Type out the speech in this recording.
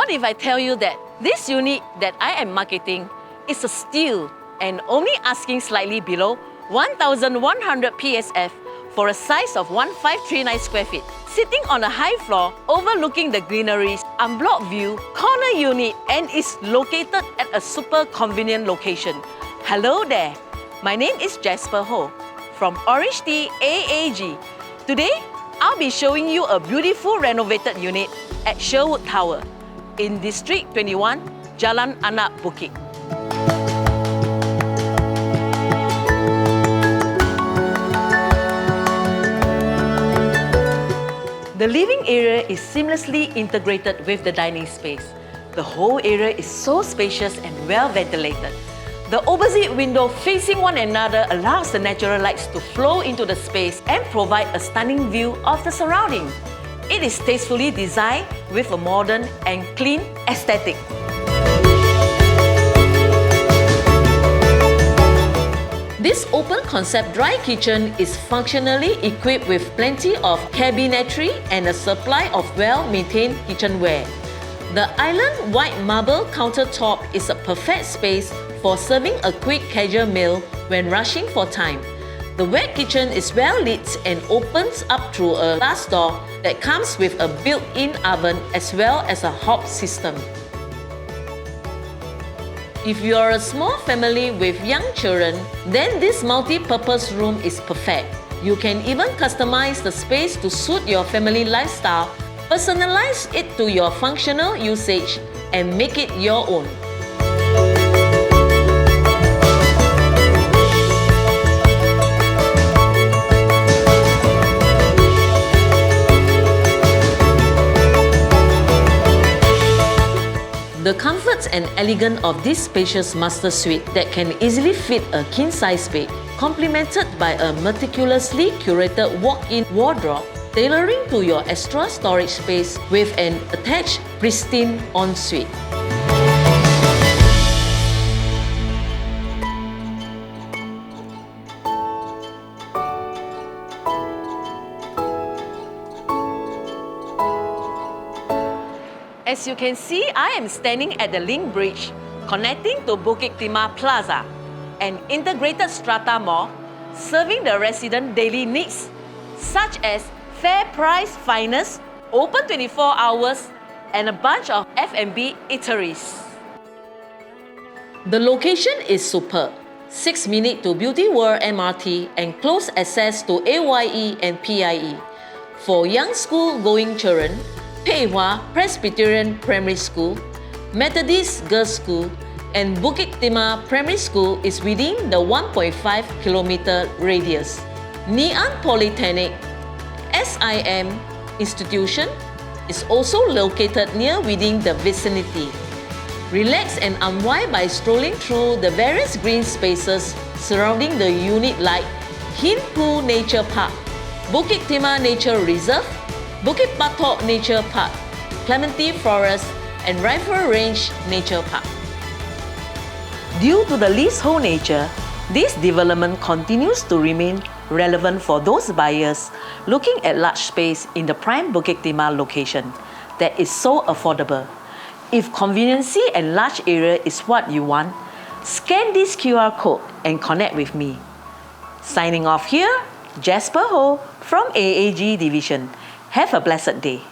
What if I tell you that this unit that I am marketing is a steal and only asking slightly below 1,100 PSF for a size of 1539 square feet, sitting on a high floor overlooking the greeneries, unblocked view, corner unit, and is located at a super convenient location. Hello there, my name is Jasper Ho from OrangeTee AAG. Today, I'll be showing you a beautiful renovated unit at Sherwood Tower in District 21, Jalan Anak Bukit. The living area is seamlessly integrated with the dining space. The whole area is so spacious and well ventilated. The opposite window facing one another allows the natural lights to flow into the space and provide a stunning view of the surrounding. It is tastefully designed with a modern and clean aesthetic. This open-concept dry kitchen is functionally equipped with plenty of cabinetry and a supply of well-maintained kitchenware. The island white marble countertop is a perfect space for serving a quick casual meal when rushing for time. The wet kitchen is well lit and opens up through a glass door that comes with a built-in oven as well as a hob system. If you are a small family with young children, then this multi-purpose room is perfect. You can even customize the space to suit your family lifestyle, personalize it to your functional usage, and make it your own. The comforts and elegance of this spacious master suite that can easily fit a king-size bed, complemented by a meticulously curated walk-in wardrobe, tailoring to your extra storage space with an attached pristine ensuite. As you can see, I am standing at the link bridge connecting to Bukit Timah Plaza, an integrated strata mall serving the resident daily needs such as fair price finest, open 24 hours, and a bunch of F&B eateries. The location is superb. 6 minutes to Beauty World MRT and close access to AYE and PIE. For young school-going children, Pei Hwa Presbyterian Primary School, Methodist Girls' School, and Bukit Timah Primary School is within the 1.5 km radius. Ngee Ann Polytechnic, SIM institution, is also located near within the vicinity. Relax and unwind by strolling through the various green spaces surrounding the unit like Hin Phu Nature Park, Bukit Timah Nature Reserve, Bukit Batok Nature Park, Clementi Forest, and Rifle Range Nature Park. Due to the leasehold nature, this development continues to remain relevant for those buyers looking at large space in the prime Bukit Timah location that is so affordable. If conveniency and large area is what you want, scan this QR code and connect with me. Signing off here, Jasper Ho from AAG Division. Have a blessed day.